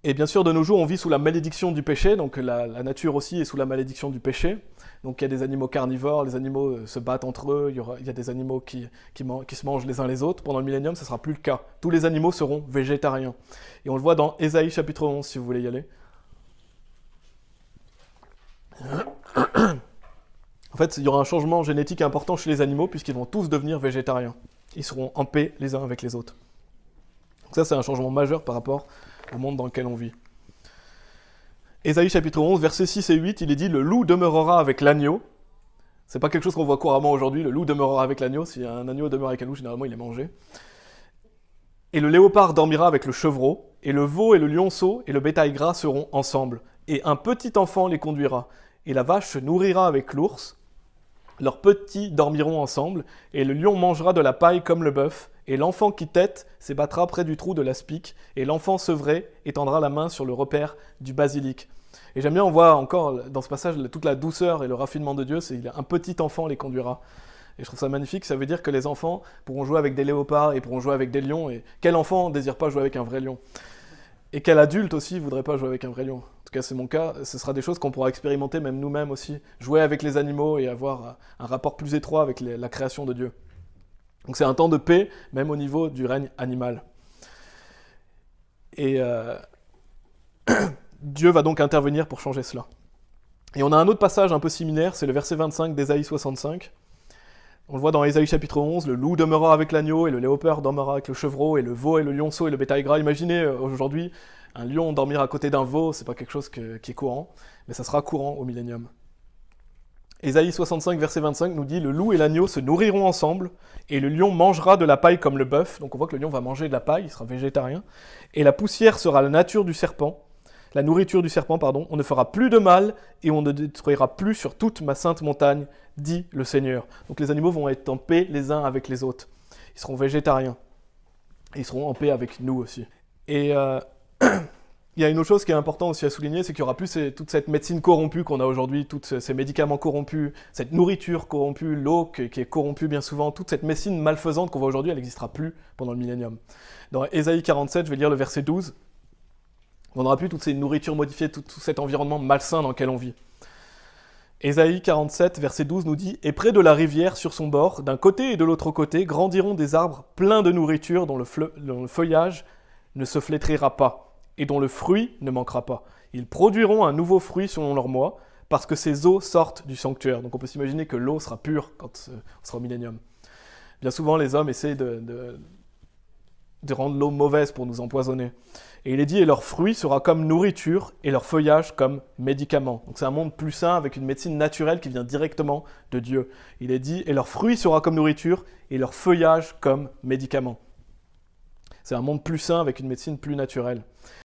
Et bien sûr, de nos jours, on vit sous la malédiction du péché, donc la nature aussi est sous la malédiction du péché. Donc il y a des animaux carnivores, les animaux se battent entre eux, il y a des animaux qui se mangent les uns les autres. Pendant le millénium, ce ne sera plus le cas. Tous les animaux seront végétariens. Et on le voit dans Ésaïe chapitre 11, si vous voulez y aller. En fait, il y aura un changement génétique important chez les animaux, puisqu'ils vont tous devenir végétariens. Ils seront en paix les uns avec les autres. Donc ça, c'est un changement majeur par rapport au monde dans lequel on vit. Ésaïe chapitre 11, versets 6 et 8, il est dit « Le loup demeurera avec l'agneau ». C'est pas quelque chose qu'on voit couramment aujourd'hui, le loup demeurera avec l'agneau. Si un agneau demeure avec un loup, généralement il est mangé. Et le léopard dormira avec le chevreau, et le veau et le lionceau et le bétail gras seront ensemble. Et un petit enfant les conduira. Et la vache se nourrira avec l'ours. Leurs petits dormiront ensemble, et le lion mangera de la paille comme le bœuf. Et l'enfant qui tète s'ébattra près du trou de l'aspic, et l'enfant sevré étendra la main sur le repère du basilic. Et j'aime bien, on voit encore dans ce passage toute la douceur et le raffinement de Dieu, c'est un petit enfant les conduira. Et je trouve ça magnifique, ça veut dire que les enfants pourront jouer avec des léopards et pourront jouer avec des lions, et quel enfant ne désire pas jouer avec un vrai lion? Et quel adulte aussi ne voudrait pas jouer avec un vrai lion? En tout cas, c'est mon cas, ce sera des choses qu'on pourra expérimenter même nous-mêmes aussi, jouer avec les animaux et avoir un rapport plus étroit avec la création de Dieu. Donc c'est un temps de paix, même au niveau du règne animal. Et Dieu va donc intervenir pour changer cela. Et on a un autre passage un peu similaire, c'est le verset 25 d'Ésaïe 65. On le voit dans Ésaïe chapitre 11, « Le loup demeurera avec l'agneau, et le léopard dormira avec le chevreau, et le veau et le lionceau et le bétail gras. » Imaginez aujourd'hui, un lion dormir à côté d'un veau, c'est pas quelque chose qui est courant, mais ça sera courant au millénium. Ésaïe 65, verset 25 nous dit « Le loup et l'agneau se nourriront ensemble, et le lion mangera de la paille comme le bœuf. » Donc on voit que le lion va manger de la paille, il sera végétarien. « Et la poussière sera la nourriture du serpent. On ne fera plus de mal, et on ne détruira plus sur toute ma sainte montagne, dit le Seigneur. » Donc les animaux vont être en paix les uns avec les autres. Ils seront végétariens. Et ils seront en paix avec nous aussi. Et il y a une autre chose qui est importante aussi à souligner, c'est qu'il n'y aura plus toute cette médecine corrompue qu'on a aujourd'hui, tous ces médicaments corrompus, cette nourriture corrompue, l'eau qui est corrompue bien souvent, toute cette médecine malfaisante qu'on voit aujourd'hui, elle n'existera plus pendant le millénium. Dans Ésaïe 47, je vais lire le verset 12, on n'aura plus toutes ces nourritures modifiées, tout cet environnement malsain dans lequel on vit. Ésaïe 47, verset 12 nous dit « Et près de la rivière, sur son bord, d'un côté et de l'autre côté, grandiront des arbres pleins de nourriture dont le feuillage ne se flétrira pas. Et dont le fruit ne manquera pas. Ils produiront un nouveau fruit selon leur mois, parce que ces eaux sortent du sanctuaire. » Donc on peut s'imaginer que l'eau sera pure quand on sera au millénium. Bien souvent, les hommes essaient de rendre l'eau mauvaise pour nous empoisonner. Et il est dit « Et leur fruit sera comme nourriture, et leur feuillage comme médicament. » Donc c'est un monde plus sain, avec une médecine naturelle qui vient directement de Dieu. Il est dit « Et leur fruit sera comme nourriture, et leur feuillage comme médicament. » C'est un monde plus sain, avec une médecine plus naturelle.